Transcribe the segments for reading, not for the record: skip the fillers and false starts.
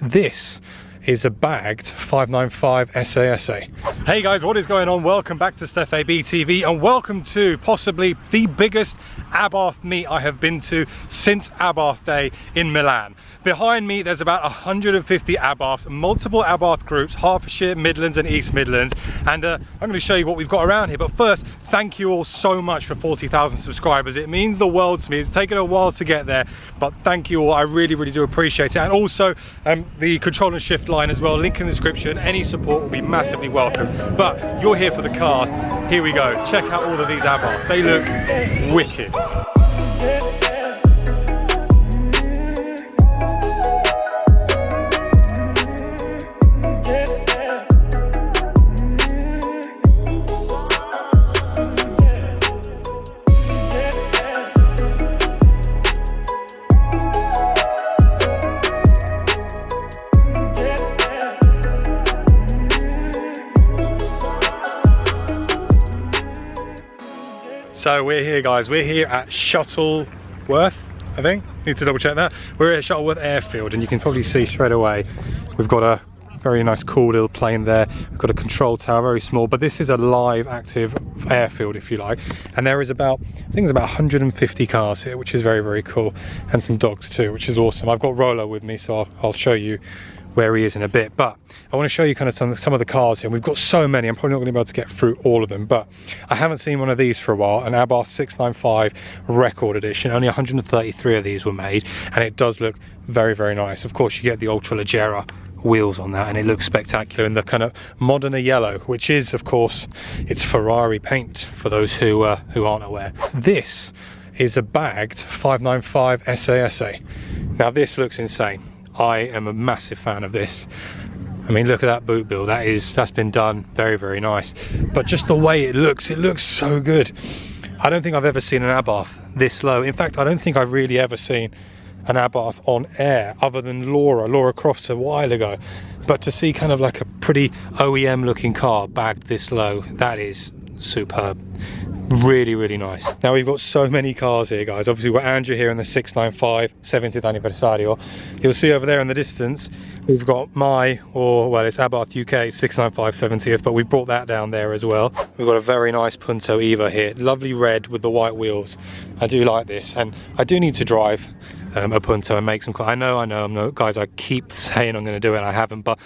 This is a bagged 595 Essesse. Hey guys, what is going on? Welcome back to Stef ABtv and welcome to possibly the biggest Abarth meet I have been to since Abarth Day in Milan. Behind me there's about 150 Abarths, multiple Abarth groups, Hertfordshire, Midlands and East Midlands, and I'm going to show you what we've got around here. But first, thank you all so much for 40,000 subscribers. It means the world to me. It's taken a while to get there, but thank you all. I really do appreciate it. And also the control and shift line as well, link in the description. Any support will be massively welcome. But you're here for the cars. Here we go. Check out all of these Abarths. They look wicked. So we're here guys, we're here at Shuttleworth, I think, need to double check that. We're at Shuttleworth Airfield and you can probably see straight away we've got a very nice cool little plane there. We've got a control tower, very small, but this is a live active airfield if you like, and there is about, I think it's about 150 cars here, which is very cool, and some dogs too, which is awesome. I've got Rolo with me, so I'll show you where he is in a bit, but I want to show you kind of some of the cars here. We've got so many, I'm probably not going to be able to get through all of them, but I haven't seen one of these for a while, an Abarth 695 record edition. Only 133 of these were made, and it does look very nice. Of course, you get the Ultraleggera wheels on that, and it looks spectacular in the kind of moderner yellow, which is, of course, it's Ferrari paint for those who aren't aware. This is a bagged 595 Essesse. Now, this looks insane. I am a massive fan of this. I mean, look at that boot build. That's been done very nice. But just the way it looks so good. I don't think I've ever seen an Abarth this low. In fact, I don't think I've really ever seen an Abarth on air other than Laura Croft's a while ago. But to see kind of like a pretty OEM looking car bagged this low, that is superb. Really nice. Now we've got so many cars here guys. Obviously we've got Andrew here in the 695 70th anniversario. You'll see over there in the distance we've got it's Abarth UK 695 70th, but we've brought that down there as well. We've got a very nice Punto Eva here, lovely red with the white wheels. I do like this, and I do need to drive a Punto and make some. I know guys, I keep saying I'm going to do it, I haven't, but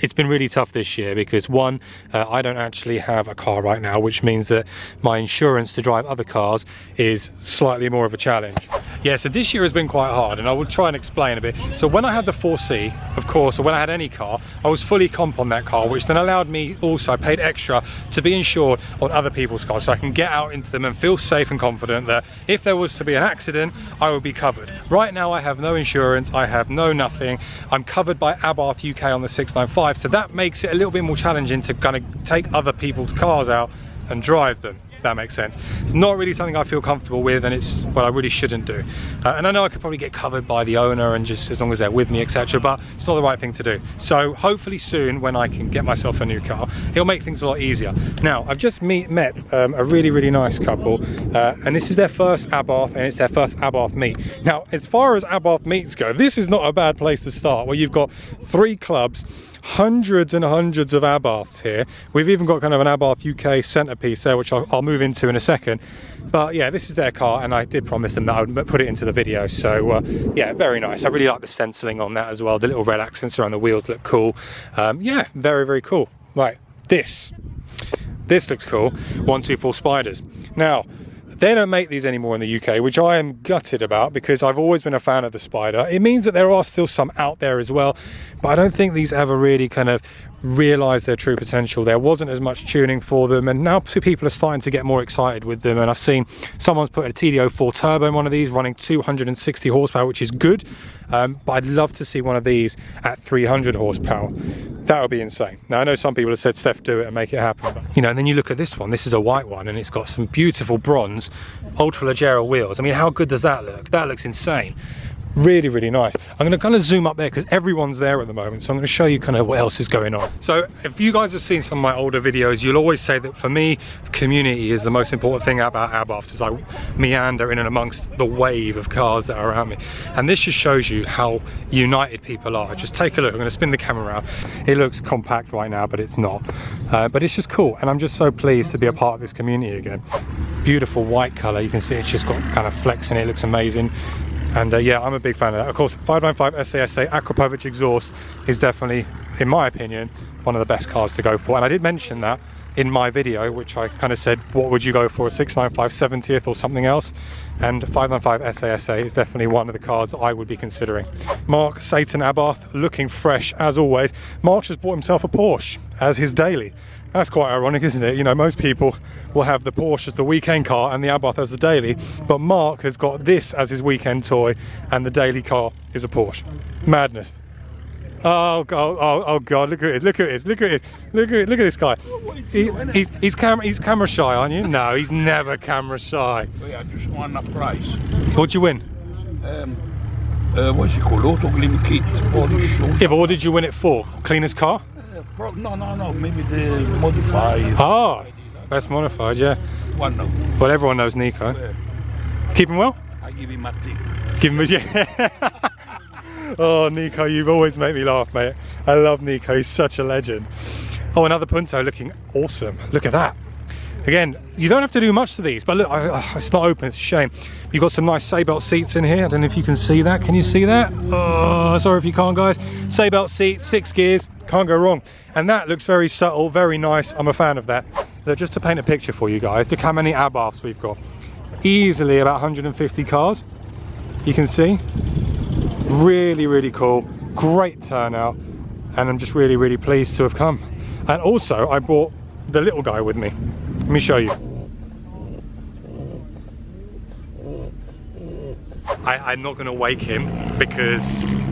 it's been really tough this year because one, I don't actually have a car right now, which means that my insurance to drive other cars is slightly more of a challenge. Yeah, so this year has been quite hard, and I will try and explain a bit. So when I had the 4C, of course, or when I had any car, I was fully comp on that car, which then allowed me also, I paid extra to be insured on other people's cars, so I can get out into them and feel safe and confident that if there was to be an accident, I would be covered. Right now I have no insurance, I have no nothing. I'm covered by Abarth UK on the 695, so that makes it a little bit more challenging to kind of take other people's cars out and drive them. That makes sense. It's not really something I feel comfortable with, and it's what I really shouldn't do. And I know I could probably get covered by the owner and just as long as they're with me, etc., but it's not the right thing to do. So hopefully soon, when I can get myself a new car, it'll make things a lot easier. Now, I've just met a really nice couple, and this is their first Abarth, and it's their first Abarth meet. Now, as far as Abarth meets go, this is not a bad place to start, where you've got 3 clubs, hundreds and hundreds of Abarths here. We've even got kind of an Abarth UK centerpiece there, which I'll move into in a second. But yeah, this is their car, and I did promise them that I would put it into the video. So yeah, very nice. I really like the stenciling on that as well. The little red accents around the wheels look cool. Yeah, very cool. Right, this looks cool. 124 Spiders. Now, they don't make these anymore in the UK, which I am gutted about because I've always been a fan of the Spider. It means that there are still some out there as well, but I don't think these ever really kind of realised their true potential. There wasn't as much tuning for them, and now people are starting to get more excited with them. And I've seen someone's put a TD04 turbo in one of these running 260 horsepower, which is good, but I'd love to see one of these at 300 horsepower. That would be insane. Now I know some people have said, Steph, do it and make it happen, but, you know. And then you look at this one. This is a white one, and it's got some beautiful bronze Ultraleggera wheels. I mean, how good does that look? That looks insane. Really, really nice. I'm going to kind of zoom up there because everyone's there at the moment, so I'm going to show you kind of what else is going on. So if you guys have seen some of my older videos, you'll always say that for me, the community is the most important thing about Abarth. As I meander in and amongst the wave of cars that are around me, and this just shows you how united people are. Just take a look. I'm going to spin the camera around. It looks compact right now, but it's not. But it's just cool, and I'm just so pleased to be a part of this community again. Beautiful white color. You can see it's just got kind of flex in it. It looks amazing. And yeah, I'm a big fan of that. Of course, 595 Essesse Akrapovic exhaust is definitely, in my opinion, one of the best cars to go for. And I did mention that in my video, which I kind of said, what would you go for, a 695 70th or something else? And 595 Essesse is definitely one of the cars I would be considering. Mark Satan Abarth, looking fresh as always. Mark just bought himself a Porsche as his daily. That's quite ironic, isn't it? You know, most people will have the Porsche as the weekend car and the Abarth as the daily, but Mark has got this as his weekend toy, and the daily car is a Porsche. Madness. Oh god! Oh god! Look at it! Look at it! Look at it! Look at this guy. He's camera shy, aren't you? No, he's never camera shy. Yeah, I just won a prize. What'd you win? What's it called? Auto Glim Kit. Yeah, but what did you win it for? Cleaner's car? No. Maybe the modified. Ah, best modified, yeah. One no. Well, everyone knows Nico. Keep him well? I give him a tip. Give him a yeah. Oh, Nico, you always make me laugh, mate. I love Nico. He's such a legend. Oh, another Punto looking awesome. Look at that. Again, you don't have to do much to these, but look, it's not open, it's a shame. You've got some nice Seatbelt seats in here. I don't know if you can see that. Can you see that? Oh, sorry if you can't, guys. Seatbelt seats, 6 gears, can't go wrong. And that looks very subtle, very nice. I'm a fan of that. Look, just to paint a picture for you guys, look how many Abarths we've got. Easily about 150 cars, you can see. Really, really cool. Great turnout. And I'm just really, really pleased to have come. And also, I brought the little guy with me. Let me show you. I'm not going to wake him because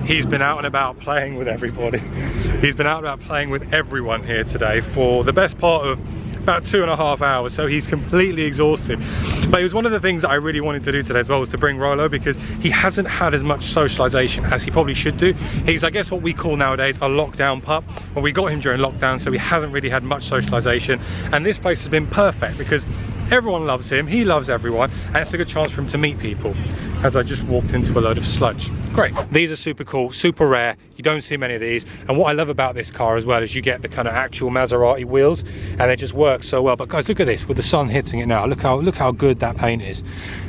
he's been out and about playing with everybody. He's been out and about playing with everyone here today for the best part of about 2.5 hours, so he's completely exhausted. But it was one of the things that I really wanted to do today as well, was to bring Rolo, because he hasn't had as much socialization as he probably should do. He's, I guess, what we call nowadays a lockdown pup. Well, we got him during lockdown, so he hasn't really had much socialization, and this place has been perfect because everyone loves him, he loves everyone, and it's a good chance for him to meet people. As I just walked into a load of sludge. Great. These are super cool, super rare. You don't see many of these. And what I love about this car as well is you get the kind of actual Maserati wheels, and they just work so well. But guys, look at this, with the sun hitting it now. Look how good that paint is.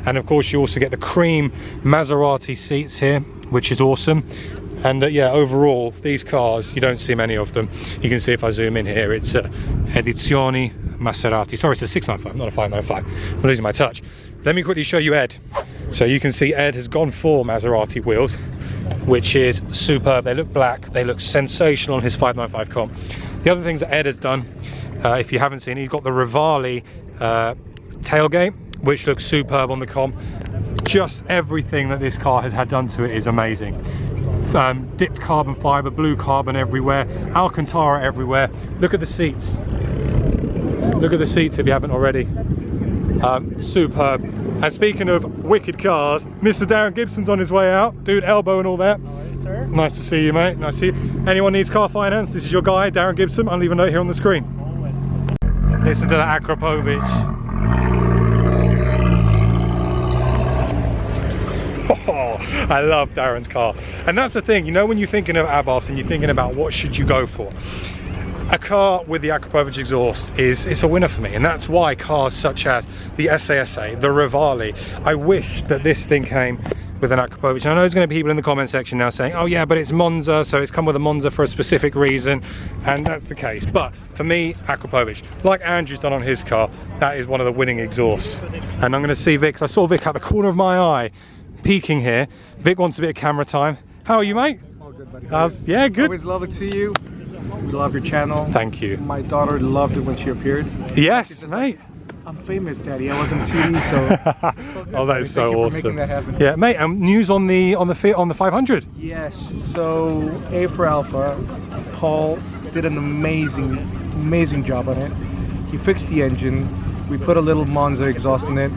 And of course, you also get the cream Maserati seats here, which is awesome. And yeah, overall, these cars, you don't see many of them. You can see if I zoom in here, it's Edizioni Maserati. Sorry, it's a 695, not a 595. I'm losing my touch. Let me quickly show you Ed. So you can see Ed has gone for Maserati wheels, which is superb. They look black, they look sensational on his 595 comp. The other things that Ed has done, if you haven't seen, he's got the Rivali tailgate, which looks superb on the comp. Just everything that this car has had done to it is amazing. Dipped carbon fiber, blue carbon everywhere, Alcantara everywhere. Look at the seats. Look at the seats if you haven't already. Superb. And speaking of wicked cars, Mr. Darren Gibson's on his way out, doing elbow and all that. Hi, sir. Nice to see you, mate. Nice to see you. Anyone needs car finance, this is your guy, Darren Gibson. I'll leave a note here on the screen. Always. Listen to that Akrapovic. Oh, I love Darren's car. And that's the thing, you know, when you're thinking of Abarths and you're thinking about what should you go for, a car with the Akrapovic exhaust it's a winner for me. And that's why cars such as the Essesse, the Rivali, I wish that this thing came with an Akrapovic. And I know there's going to be people in the comment section now saying, oh yeah, but it's Monza, so it's come with a Monza for a specific reason. And that's the case. But for me, Akrapovic, like Andrew's done on his car, that is one of the winning exhausts. And I'm going to see Vic, I saw Vic out the corner of my eye peeking here. Vic wants a bit of camera time. How are you, mate? Oh, good, buddy. Yeah, good. Always love it to you. We love your channel. Thank you. My daughter loved it when she appeared. Yes, mate. I'm famous, Daddy. I wasn't TV, so. Oh, that is so awesome. Thank you for making that happen. Yeah, mate. News on the 500. Yes. So A for Alpha, Paul did an amazing job on it. He fixed the engine. We put a little Monza exhaust in it.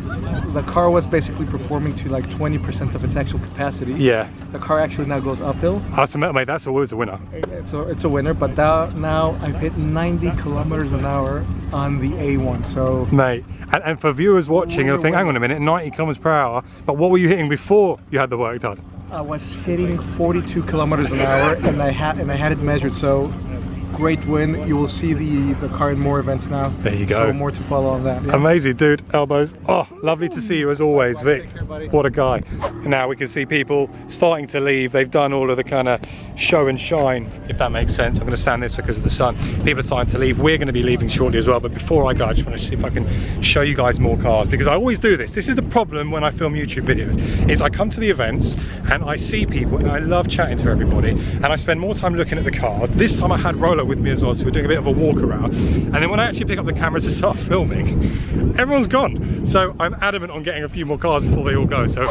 The car was basically performing to like 20% of its actual capacity. Yeah. The car actually now goes uphill. That's mate, that's always a winner. It's a winner, but now I've hit 90 kilometers an hour on the A1. So mate, and for viewers watching, you'll think, hang on a minute, 90 kilometers per hour. But what were you hitting before you had the work done? I was hitting 42 kilometers an hour, and I had it measured. So great win. You will see the car in more events now. There you go. So more to follow on that. Yeah. Amazing, dude. Elbows. Oh, lovely to see you as always, Vic. Take care, buddy. What a guy. And now we can see people starting to leave. They've done all of the kind of show and shine, if that makes sense. I'm going to stand this because of the sun. People are starting to leave. We're going to be leaving shortly as well. But before I go, I just want to see if I can show you guys more cars, because I always do this. This is the problem when I film YouTube videos, is I come to the events and I see people and I love chatting to everybody, and I spend more time looking at the cars. This time I had Rolo with me as well, so we're doing a bit of a walk around, and then when I actually pick up the camera to start filming, everyone's gone. So I'm adamant on getting a few more cars before they all go. So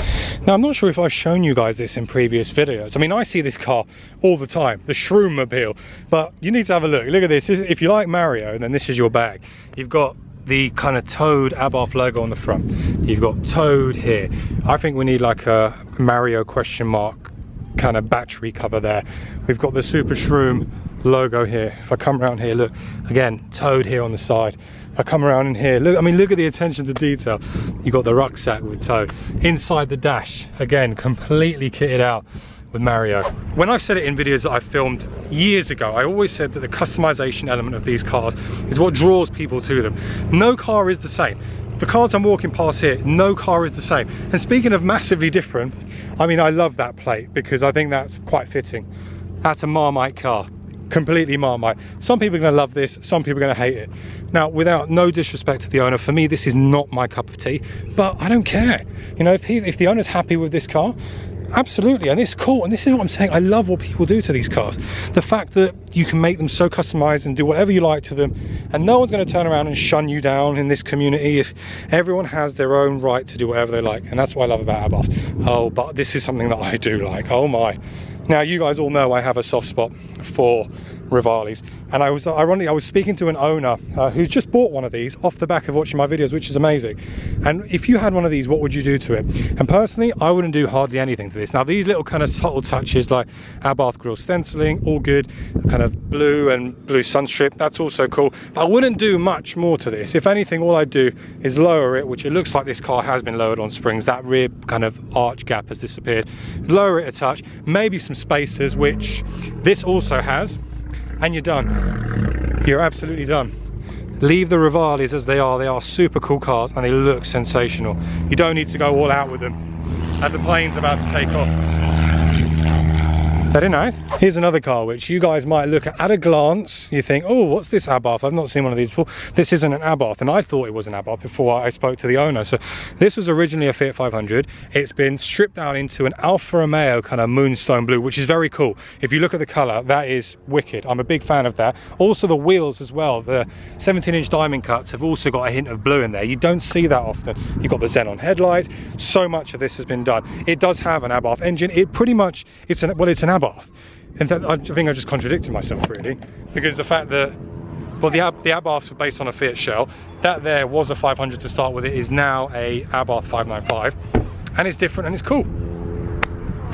now I'm not sure if I've shown you guys this in previous videos. I mean, I see this car all the time, the Shroom-mobile, but you need to have a look. Look at this. If you like Mario, then this is your bag. You've got the kind of Toad Abarth logo on the front. You've got Toad here. I think we need like a Mario question mark kind of battery cover there. We've got the Super Shroom logo here. If I come around here, look, again, Toad here on the side. If I come around in here, look, I mean, look at the attention to detail. You've got the rucksack with Toad. Inside the dash, again, completely kitted out with Mario. When I've said it in videos that I filmed years ago, I always said that the customization element of these cars is what draws people to them. No car is the same. The cars I'm walking past here, no car is the same. And speaking of massively different, I mean, I love that plate because I think that's quite fitting. That's a Marmite car. Completely Marmite. Some people are going to love this, some people are going to hate it. Now, without no disrespect to the owner, for me this is not my cup of tea, but I don't care. You know, if the owner's happy with this car, absolutely, and it's cool. And this is what I'm saying, I love what people do to these cars. The fact that you can make them so customized and do whatever you like to them, and no one's going to turn around and shun you down in this community. If everyone has their own right to do whatever they like, and that's what I love about Abarth. Oh, but this is something that I do like. Oh my. Now, you guys all know I have a soft spot for Rivalis, and ironically, I was speaking to an owner who's just bought one of these off the back of watching my videos, which is amazing. And if you had one of these, what would you do to it? And personally, I wouldn't do hardly anything to this. Now, these little kind of subtle touches like Abarth grille stenciling, all good, kind of blue and blue sunstrip, that's also cool. But I wouldn't do much more to this. If anything, all I'd do is lower it, which it looks like this car has been lowered on springs. That rear kind of arch gap has disappeared. Lower it a touch, maybe some spacers, which this also has, and you're done. You're absolutely done. Leave the Rivalis as they are super cool cars and they look sensational. You don't need to go all out with them as the plane's about to take off. Very nice. Here's another car which you guys might look at a glance. You think, oh, what's this Abarth? I've not seen one of these before. This isn't an Abarth, and I thought it was an Abarth before I spoke to the owner. So this was originally a Fiat 500. It's been stripped down into an Alfa Romeo kind of moonstone blue, which is very cool. If you look at the color, that is wicked. I'm a big fan of that. Also the wheels as well. The 17-inch diamond cuts have also got a hint of blue in there. You don't see that often. You've got the xenon headlights. So much of this has been done. It does have an Abarth engine. It pretty much, it's an Abarth. And I think I just contradicted myself really, because the fact that, well, the Abarths were based on a Fiat shell, that there was a 500 to start with, it is now a Abarth 595, and it's different and it's cool.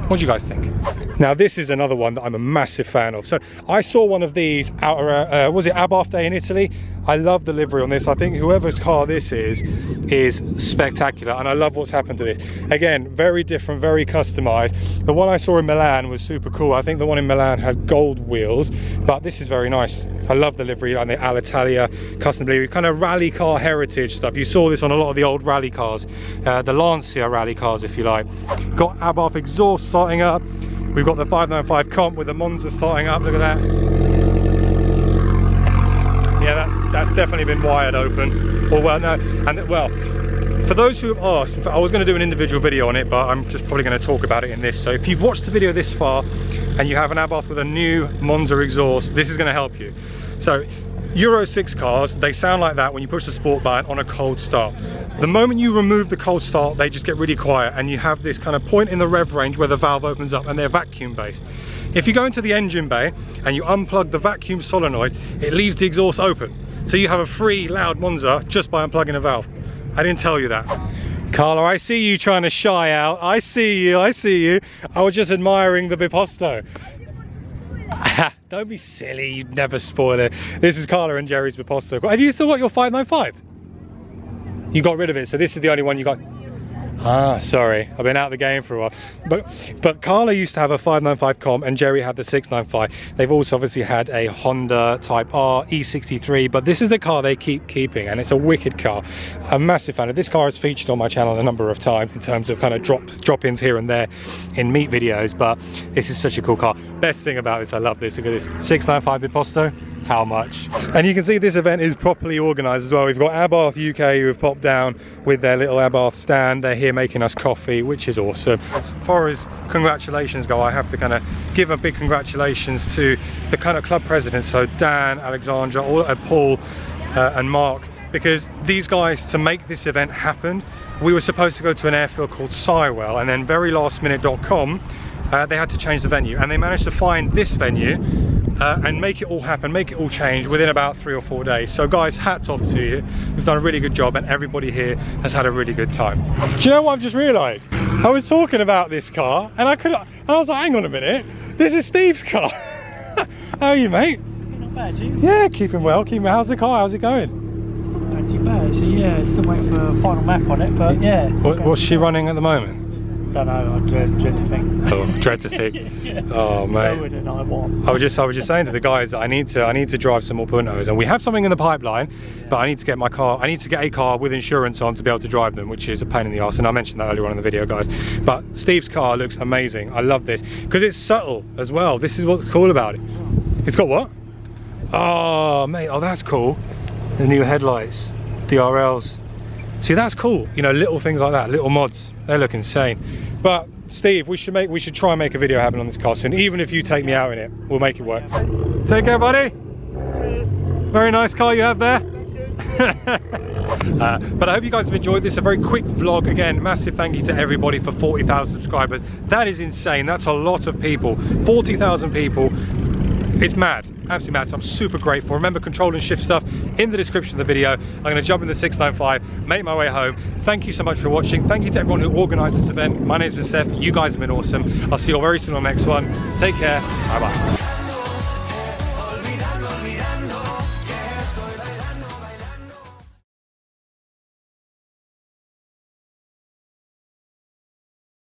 What do you guys think? Now, this is another one that I'm a massive fan of. So I saw one of these out around, was it Abarth Day in Italy? I love the livery on this. I think whoever's car this is spectacular, and I love what's happened to this. Again, very different, very customized. The one I saw in Milan was super cool. I think the one in Milan had gold wheels, but this is very nice. I love the livery and the Alitalia custom livery, kind of rally car heritage stuff. You saw this on a lot of the old rally cars, the Lancia rally cars, if you like. Got Abarth exhaust starting up. We've got the 595 comp with the Monza starting up. Look at that. Yeah, that's definitely been wired open. Or well, no, and well, for those who have asked, in fact, I was going to do an individual video on it, but I'm just probably going to talk about it in this. So if you've watched the video this far and you have an Abarth with a new Monza exhaust, this is going to help you. So Euro 6 cars, they sound like that when you push the sport button on a cold start. The moment you remove the cold start, they just get really quiet, and you have this kind of point in the rev range where the valve opens up, and they're vacuum based. If you go into the engine bay and you unplug the vacuum solenoid, it leaves the exhaust open. So you have a free loud Monza just by unplugging a valve. I didn't tell you that. Carla, I see you trying to shy out. I see you, I see you. I was just admiring the Biposto. Don't be silly, you'd never spoil it. This is Carla and Jerry's Biposto. Have you still got your 595? You got rid of it, so this is the only one you got. Ah, sorry, I've been out of the game for a while. But Carla used to have a 595 Com and Jerry had the 695. They've also obviously had a Honda Type R E63, but this is the car they keep keeping, and it's a wicked car. I'm a massive fan of this car. It's featured on my channel a number of times in terms of kind of drop-ins here and there in meet videos, but this is such a cool car. Best thing about this, I love this. Look at this, 695 Biposto. How much? And you can see this event is properly organised as well. We've got Abarth UK who have popped down with their little Abarth stand. They're here making us coffee, which is awesome. As far as congratulations go, I have to kind of give a big congratulations to the kind of club presidents, so Dan, Alexandra, Paul and Mark, because these guys, to make this event happen, we were supposed to go to an airfield called Sywell, and then verylastminute.com they had to change the venue, and they managed to find this venue and make it all happen, make it all change within about 3 or 4 days. So guys, hats off to you. You've done a really good job and everybody here has had a really good time. Do you know what I've just realised? I was talking about this car and I was like, hang on a minute, this is Steve's car. How are you, mate? Not bad, you? Yeah, keeping well, keeping well. How's the car? How's it going? Not too bad, so yeah, still waiting for a final map on it, but yeah. What's she running at the moment? Don't know, I dread to think. Oh, dread to think. Yeah. Oh, mate. I was just saying to the guys that I need to drive some more Puntos, and we have something in the pipeline, but I need to get my car. I need to get a car with insurance on to be able to drive them, which is a pain in the arse. And I mentioned that earlier on in the video, guys. But Steve's car looks amazing. I love this because it's subtle as well. This is what's cool about it. It's got what? Oh, mate. Oh, that's cool. The new headlights, DRLs. See, that's cool. You know, little things like that, little mods. They look insane. But Steve, we should try and make a video happen on this car soon. Even if you take me out in it, we'll make it work. Take care, buddy. Cheers. Very nice car you have there. But I hope you guys have enjoyed this. A very quick vlog. Again, massive thank you to everybody for 40,000 subscribers. That is insane. That's a lot of people. 40,000 people. It's mad, absolutely mad. So I'm super grateful. Remember, control and shift stuff in the description of the video. I'm going to jump in the 695, make my way home. Thank you so much for watching. Thank you to everyone who organised this event. My name's Stef. You guys have been awesome. I'll see you all very soon on the next one. Take care. Bye bye.